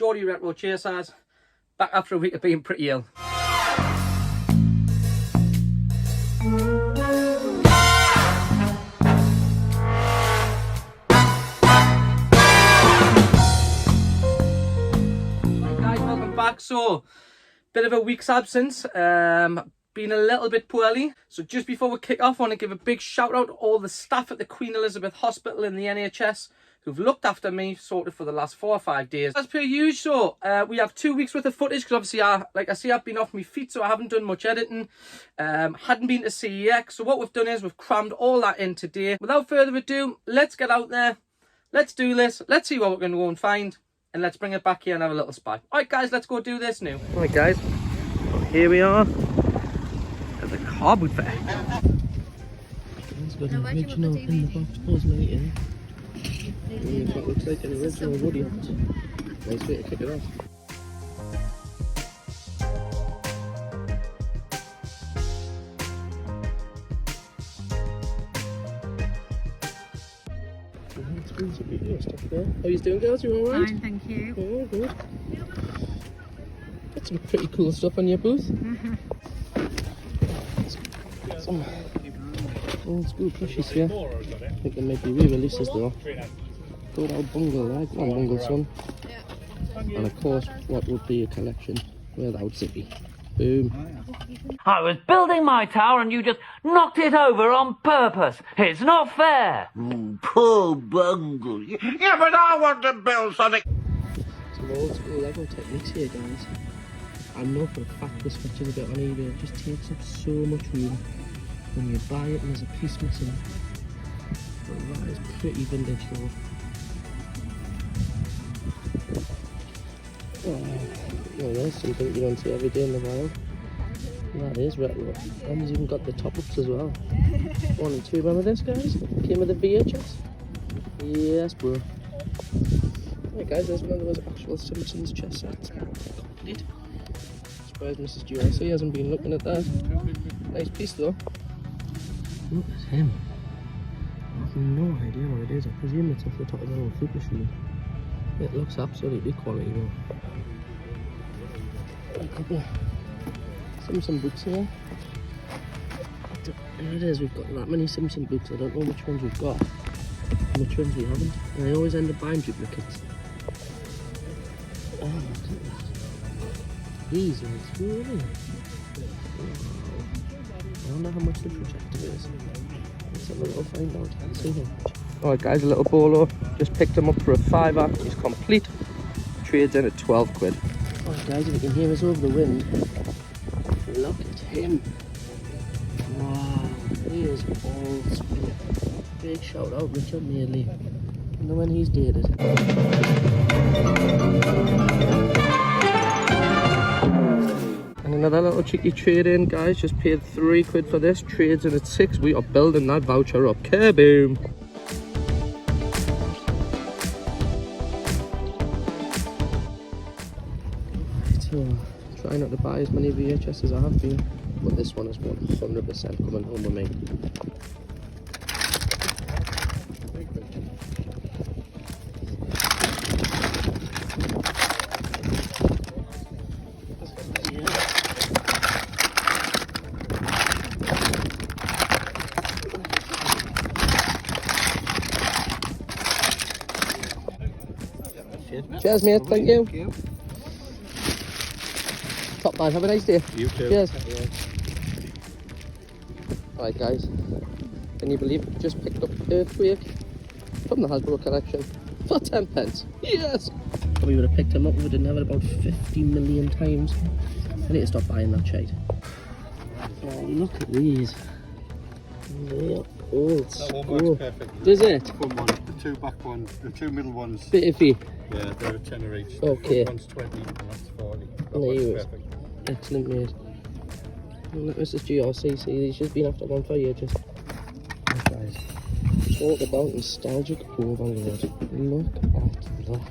Sorry retro chasers, back after a week of being pretty ill. Back, so bit of a week's absence, been a little bit poorly, so just before we kick off I want to give a big shout out to all the staff at the Queen Elizabeth Hospital in the NHS who've looked after me sort of for the last 4 or 5 days. As per usual, we have 2 weeks worth of footage because obviously I've been off my feet, so I haven't done much editing, hadn't been to CEX, so what we've done is we've crammed all that in today. Without further ado, let's get out there, let's do this, let's see what we're going to go and find. And let's bring it back here and have a little spy. Alright guys, let's go do this now. Alright guys, well, here we are at the car boot fair. It's got an original in the box Osmate in. And it looks like an original Woody. Nice way to kick it off. How are you doing, girls? You alright? Fine, thank you. Oh, good. Got some pretty cool stuff on your booth. Some old school plushies here. I think they might be re-releases though. Good old bungle, like one bungle son. And of course, what would be a collection without Zippy? Boom. I was building my tower and you just knocked it over on purpose. It's not fair. Poor bungle. Yeah, but I want to build something. Some old school Lego techniques here, guys. I know for a fact this fetches a bit on eBay. It just takes up so much room when you buy it and there's a piece missing. But that is pretty vintage though. Oh, there's something you don't see every day in the wild. That is retro. And he's even got the top-ups as well. 1 and 2, remember this, guys? Came with a VHS. Yes, bro. Right, guys, there's one of those actual Simpsons chess sets. Complete. Surprised Mrs. GRC hasn't been looking at that. Nice piece, though. Look at him. I have no idea what it is. I presume it's off the top of the old food machine. It looks absolutely quality, though. A couple of Simpson books here. There it is, we've got that many Simpson books. I don't know which ones we've got and which ones we haven't. And I always end up buying duplicates. Oh, look at that. These are cool, aren't they? Wow. I wonder how much the projector is. Let's have a little find out. Let's see how much. Alright guys, a little bolo. Just picked him up for a £5. He's complete. Trades in at 12 quid. Alright guys, if you can hear us over the wind, look at him. Wow, he is all speed. Big shout out Richard Madeley. I know when he's dated. And another little cheeky trade in, guys. Just paid 3 quid for this. Trades in at 6. We are building that voucher up. Kaboom! So, try not to buy as many VHS as I have been, but this one is 100% coming home with me. Cheers, mate. Thank you. Top man, have a nice day. You too. Cheers. Alright guys, can you believe it? Just picked up Earthquake from the Hasbro collection for 10 pence. Yes! Probably would have picked him up if we didn't have it about 50 million times. I need to stop buying that shite. Oh, look at these. They're old school. Perfect. Does it? Front one, the 2 back ones, the 2 middle ones. Bit iffy. Yeah, they're a tenner each. Okay. The front one's 20 and that's 40. That There one's you go. perfect. Excellent, mate. And look, Mrs. GRC, see, he's just been after one for ages. Look, guys. Talk about nostalgic overload. Look at that.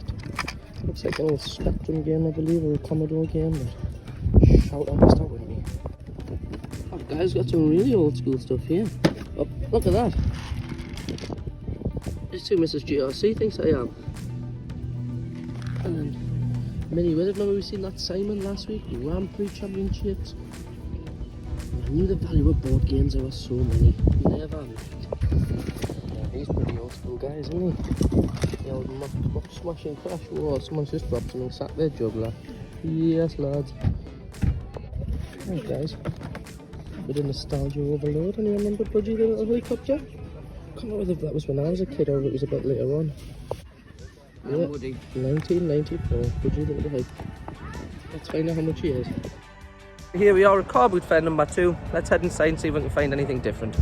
Looks like an old Spectrum game, I believe, or a Commodore game, but shout out, start with me. Oh, guys, got some really old school stuff here. Oh, look at that. There's 2 Mrs. GRC thinks I am. And then Mini Wizard, remember we seen that Simon last week? Grand Prix Championships. I knew the value of board games, there were so many. Never mind. Yeah, he's pretty old school guy, isn't he? The old muck smashing crash. Whoa, someone's just dropped something sat there, juggler. Yes, lads. Right, guys. Bit of nostalgia overload. And you remember Budgie the little helicopter? I can't remember if that was when I was a kid or if it was a bit later on. Yeah, 1994. Budgie the little helicopter. Let's find out how much he is. Here we are at car boot fair number 2. Let's head inside and see if we can find anything different.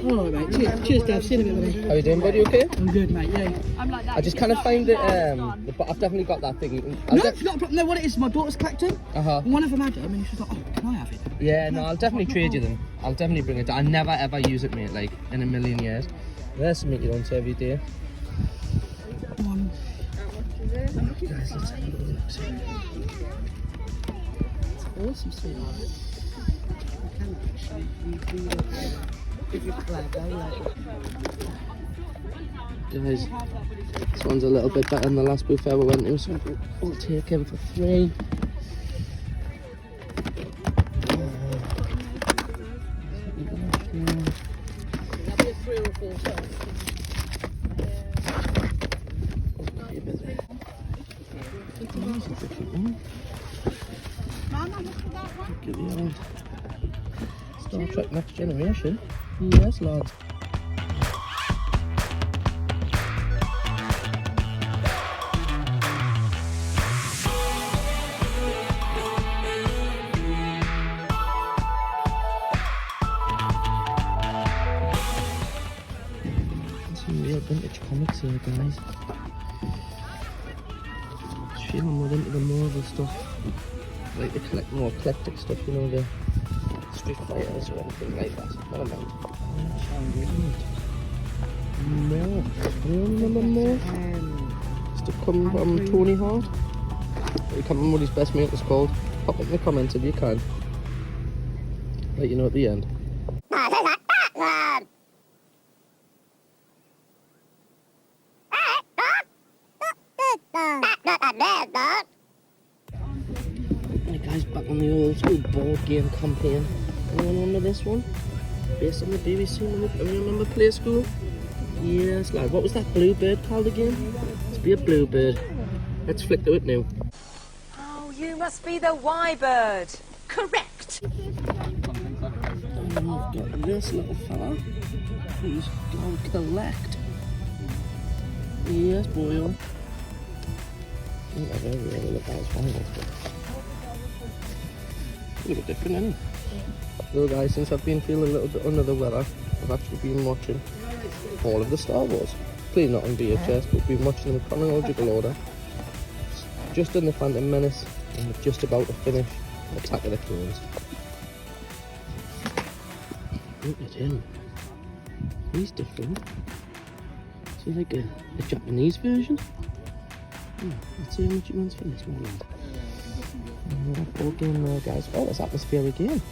Alright mate, cheers Dave, see you in a bit. How you doing, buddy? Okay? I'm good mate, yeah. I just kind of find it, I've definitely got that thing. No, it's not a problem. No, what it is, my daughter's collecting. Uh-huh. One of them had them and she was like, oh, can I have it? Yeah, no, I'll definitely trade you them. I'll definitely bring it down. I never ever use it, mate, like, in a million years. There's something you don't see every day. One. Guys, let's have a look. Awesome, sweetheart. Guys, this one's a little bit better than the last boot fair we went to, so we'll take him for 3. Star Trek Next Generation. Yes, lads. Some real vintage comics here, guys. Just feel I'm more into the Marvel stuff. Like the more eclectic stuff, you know, the Street Fighters or anything like that. Never mind. More. Do you remember more? Used to come from Tony Hart. I can't remember what his best mate was called. Pop up in the comments if you can. Let you know at the end. Right guys, back on the old school board game campaign. Anyone remember this one? Based on the BBC, remember Play School? Yes, lad. What was that bluebird called again? Let's be a bluebird. Let's flick to it now. Oh, you must be the Y-bird. Correct. And I've got this little fella who's gone collect. Yes, boy. I don't really look at his finals, but a little bit different, isn't it? Well guys, since I've been feeling a little bit under the weather, I've actually been watching all of the Star Wars. Clearly not on VHS, but we've been watching them in chronological order. Just done the Phantom Menace, and we're just about to finish Attack of the Clones. Look at him. He's different. Is he like a Japanese version? Let's see how much it runs for this one. Another board game there, guys. Oh, there's Atmosphere again.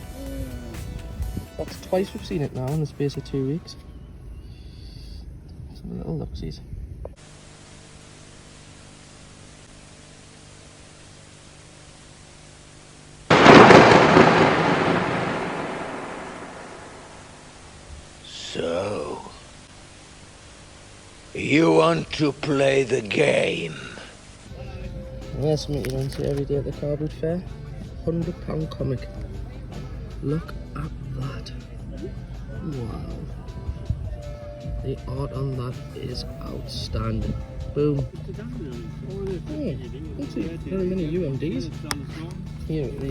That's twice we've seen it now in the space of 2 weeks. Some little look-sies. So, you want to play the game? Yes, mate, you don't see every day at the car boot fair. £100 comic. Look at that. Wow. The art on that is outstanding. Boom. Oh, don't see very many UMDs here at the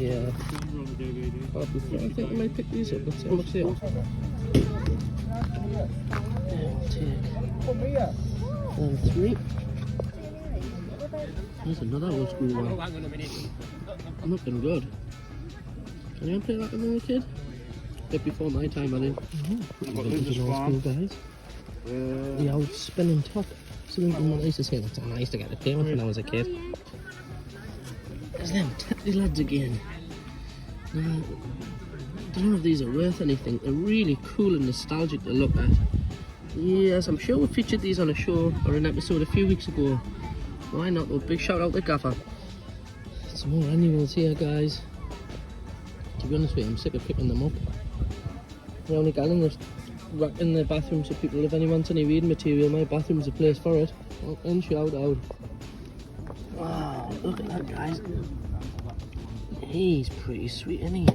car boot fair. I think I might pick these up. Let's see how much they are. I'll take 3. There's another old school one. Looking good. Can you play that when you were a kid? A bit before my time, I think. These old school guys. The old spinning top. Something I used to say that's I used to get to play with when I was a kid. There's them tatty lads again. Now, I don't know if these are worth anything. They're really cool and nostalgic to look at. Yes, I'm sure we featured these on a show or an episode a few weeks ago. Why not? Well, big shout out to Gaffer. Some more annuals here, guys. To be honest with you, I'm sick of picking them up. The only gal in the bathroom, so people, if anyone wants any reading material, my bathroom's a place for it. And shout out. Wow, look at that, guys. He's pretty sweet, isn't he?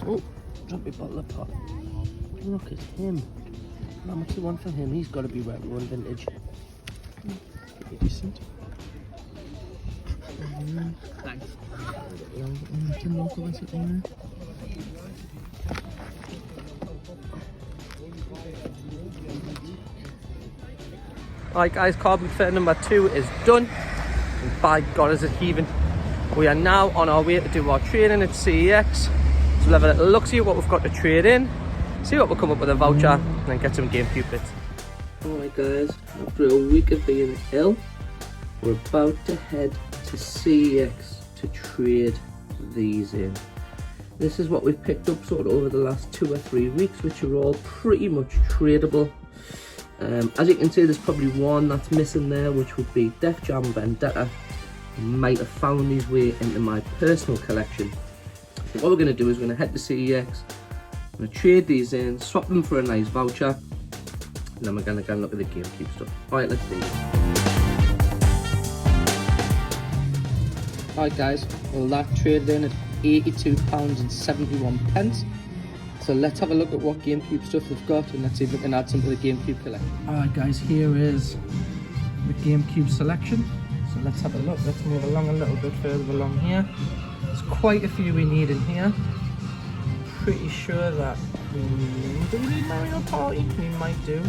Oh, drop my bottle of pop. Look at him. How much do you want for him? He's got to be wet one vintage. Pretty decent. Thanks. Alright guys, carbon fitter number 2 is done. And by God is it heaving. We are now on our way to do our training at CEX. So we'll have a little look, see what we've got to trade in, see what we'll come up with a voucher, and then get some GameCube bits. Alright guys, after a week of being ill, we're about to head to CEX to trade these in. This is what we've picked up sort of over the last 2 or 3 weeks, which are all pretty much tradable. As you can see, there's probably one that's missing there, which would be Def Jam Vendetta. Might have found his way into my personal collection. So what we're going to do is we're going to head to CEX, I'm going to trade these in, swap them for a nice voucher, and then we're going to go and look at the GameCube stuff. Alright, let's do this. Alright guys, well that traded in at £82.71. So let's have a look at what GameCube stuff they've got, and let's see if we can add some to the GameCube collection. Alright guys, here is the GameCube selection. So let's have a look. Let's move along a little bit further along here. There's quite a few we need in here. Pretty sure that do we need Mario Party? We might do.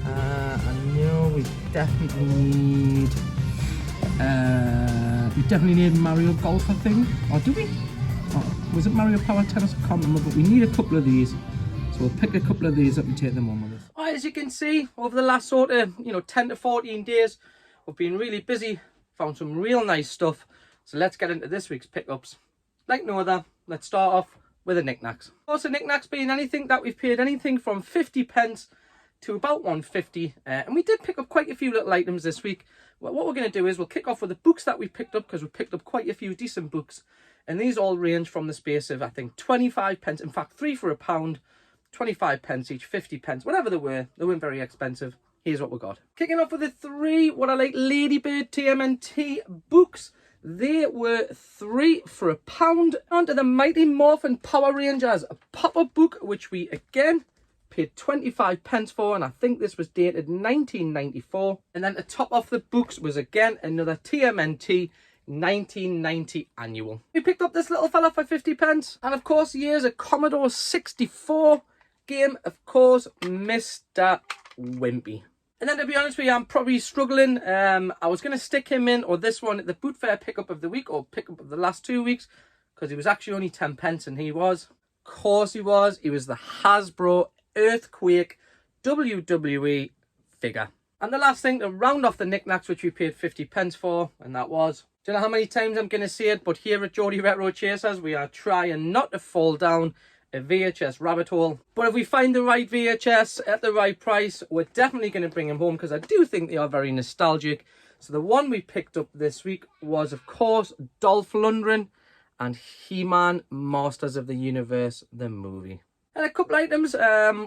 I know we definitely need Mario Golf, I think. Or do we? Oh, was it Mario Power Tennis? I can't remember, but we need a couple of these. So we'll pick a couple of these up and take them on with us. Alright, as you can see, over the last sort of 10 to 14 days, we've been really busy, found some real nice stuff. So let's get into this week's pickups. Like no other, let's start off with the knickknacks. Of course, the knickknacks being anything that we've paid anything from 50p to about 150, and we did pick up quite a few little items this week. Well, what we're going to do is we'll kick off with the books that we picked up, because we picked up quite a few decent books, and these all range from the space of I think 25p. In fact, 3 for £1, 25p each, 50p, whatever they weren't very expensive. Here's what we got. Kicking off with the 3 what I like Ladybird TMNT books. They were 3 for £1. Onto the Mighty Morphin Power Rangers pop-up book, which we again paid 25p for, and I think this was dated 1994. And then to top off the books was again another TMNT 1990 annual. We picked up this little fella for 50p, and of course here's a Commodore 64 game, of course, Mr. Wimpy. And then to be honest with you, I'm probably struggling. I was going to stick him in, or this one, at the Boot Fair pickup of the week, or pickup of the last 2 weeks, because he was actually only 10p, and he was. Of course he was. He was the Hasbro Earthquake WWE figure. And the last thing to round off the knickknacks, which we paid 50p for, and that was, don't know how many times I'm going to say it, but here at Geordie Retro Chasers, we are trying not to fall down a VHS rabbit hole. But if we find the right VHS at the right price, we're definitely going to bring them home, because I do think they are very nostalgic. So the one we picked up this week was, of course, Dolph Lundgren and He-Man Masters of the Universe, the movie. And a couple items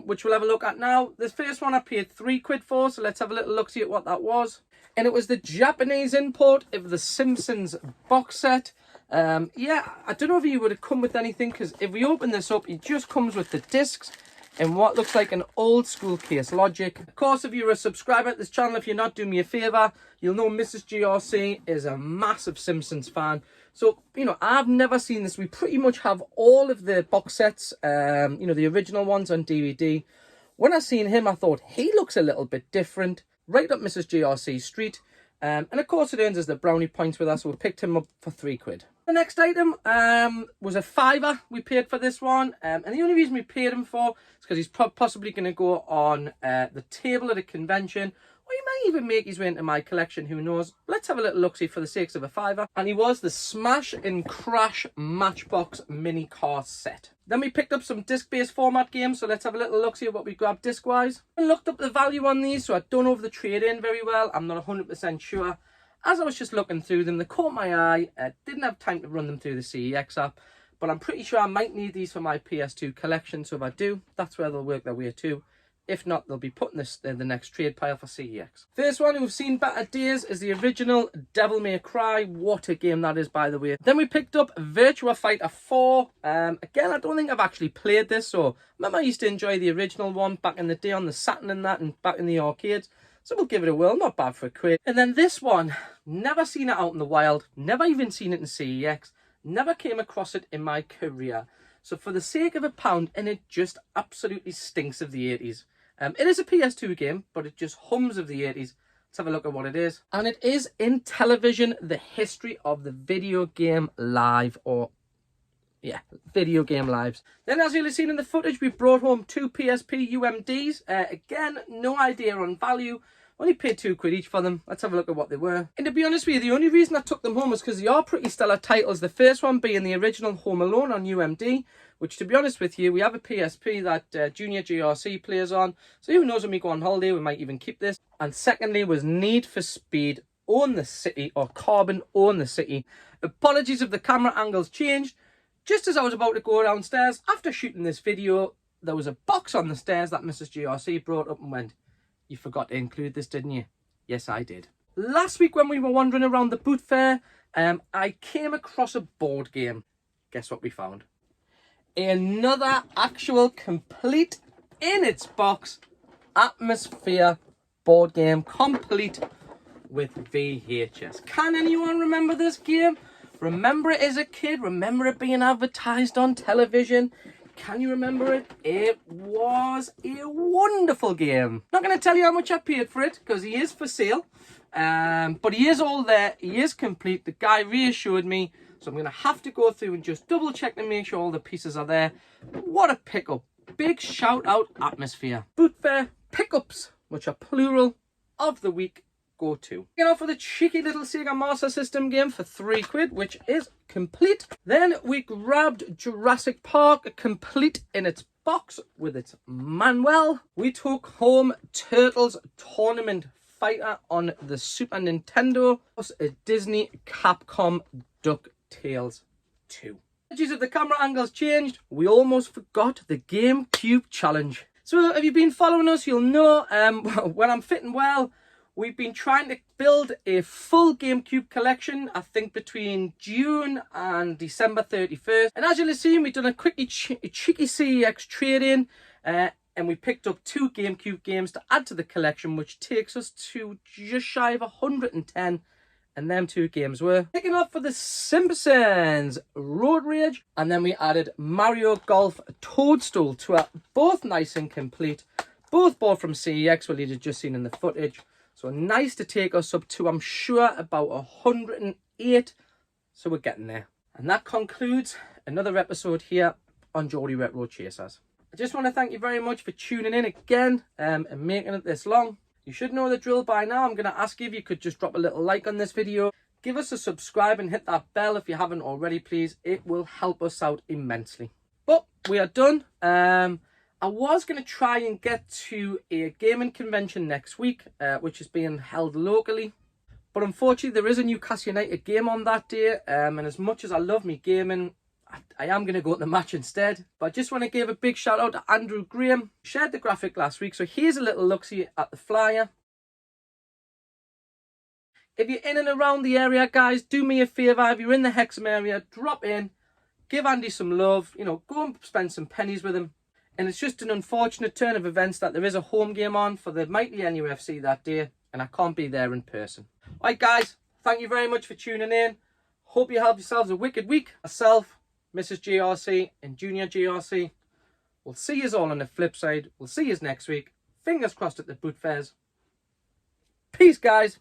which we'll have a look at now. This first one I paid £3 for, so let's have a little look, see at what that was. And it was the Japanese import of the Simpsons box set. Yeah, I don't know if he would have come with anything, because if we open this up, it just comes with the discs and what looks like an old school case logic. Of course, if you're a subscriber to this channel, if you're not, do me a favour, you'll know Mrs. GRC is a massive Simpsons fan. So, I've never seen this. We pretty much have all of the box sets, the original ones on DVD. When I seen him, I thought, he looks a little bit different. Right up Mrs. GRC street. And of course it earns us the brownie points with us, so we picked him up for £3. The next item was a £5 we paid for this one. And the only reason we paid him for is because he's possibly going to go on the table at a convention, or he might even make his way into my collection, who knows. Let's have a little look-see for the sakes of a fiver. And he was the Smash and Crash Matchbox mini car set. Then we picked up some disc-based format games, so let's have a little look-see at what we grabbed disc-wise. I looked up the value on these, so I don't know if they trade in very well. I'm not 100% sure. As I was just looking through them, they caught my eye. I didn't have time to run them through the CEX app, but I'm pretty sure I might need these for my PS2 collection, so if I do, that's where they'll work their way to. If not, they'll be putting this in the next trade pile for CEX. First one we've seen better days is the original Devil May Cry. What a game that is, by the way. Then we picked up Virtua Fighter 4. Again, I don't think I've actually played this, so I remember I used to enjoy the original one back in the day on the Saturn and that, and back in the arcades. So we'll give it a whirl, not bad for a quid. And then this one, never seen it out in the wild, never even seen it in CEX, never came across it in my career. So for the sake of £1, and it just absolutely stinks of the 80s. It is a PS2 game, but it just hums of the 80s. Let's have a look at what it is. And it is In Television, the history of the video game live, or yeah, video game lives. Then, as you'll have seen in the footage, we brought home 2 PSP UMDs. Again, no idea on value. Only paid £2 each for them. Let's have a look at what they were. And to be honest with you, the only reason I took them home was because they are pretty stellar titles. The first one being the original Home Alone on UMD, which, to be honest with you, we have a PSP that Junior GRC plays on. So who knows, when we go on holiday, we might even keep this. And secondly was Need for Speed Own the City, or Carbon Own the City. Apologies if the camera angles changed. Just as I was about to go downstairs, after shooting this video, there was a box on the stairs that Mrs. GRC brought up and went, "You forgot to include this, didn't you?" Yes, I did. Last week when we were wandering around the boot fair, I came across a board game. Guess what we found? Another actual complete, in its box, Atmosphere board game, complete with VHS. Can anyone remember this game? Remember it as a kid? Remember it being advertised on television? Can you remember it? It was a wonderful game. Not going to tell you how much I paid for it, because he is for sale. But he is all there. He is complete. The guy reassured me. So I'm going to have to go through and just double check to make sure all the pieces are there. What a pickup. Big shout out, Atmosphere. Boot Fair pickups, which are plural, of the week. Go to. Get off for the cheeky little Sega Master System game for £3, which is complete. Then we grabbed Jurassic Park, complete in its box with its manual. We took home Turtles Tournament Fighter on the Super Nintendo, plus a Disney Capcom DuckTales 2. Apologies if the camera angles changed. We almost forgot the GameCube challenge. So if you've been following us, you'll know when I'm fitting well, we've been trying to build a full GameCube collection, I think between June and December 31st. And as you'll have seen, we've done a cheeky CEX trade-in, and we picked up 2 GameCube games to add to the collection, which takes us to just shy of 110. And them 2 games were picking up for The Simpsons, Road Rage, and then we added Mario Golf Toadstool Tour, both nice and complete, both bought from CEX, what you'd just seen in the footage. So nice to take us up to, I'm sure, about 108. So we're getting there. And that concludes another episode here on Geordie Retro Chasers. I just want to thank you very much for tuning in again and making it this long. You should know the drill by now. I'm going to ask you if you could just drop a little like on this video. Give us a subscribe and hit that bell if you haven't already, please. It will help us out immensely. But we are done. I was going to try and get to a gaming convention next week, which is being held locally. But unfortunately, there is a Newcastle United game on that day. And as much as I love me gaming, I am going to go to the match instead. But I just want to give a big shout out to Andrew Graham. Shared the graphic last week, so here's a little look-see at the flyer. If you're in and around the area, guys, do me a favour. If you're in the Hexham area, drop in, give Andy some love, you know, go and spend some pennies with him. And it's just an unfortunate turn of events that there is a home game on for the mighty NUFC that day, and I can't be there in person. Right, guys, thank you very much for tuning in. Hope you have yourselves a wicked week. Myself, Mrs. GRC and Junior GRC. We'll see you all on the flip side. We'll see you next week. Fingers crossed at the boot fairs. Peace, guys.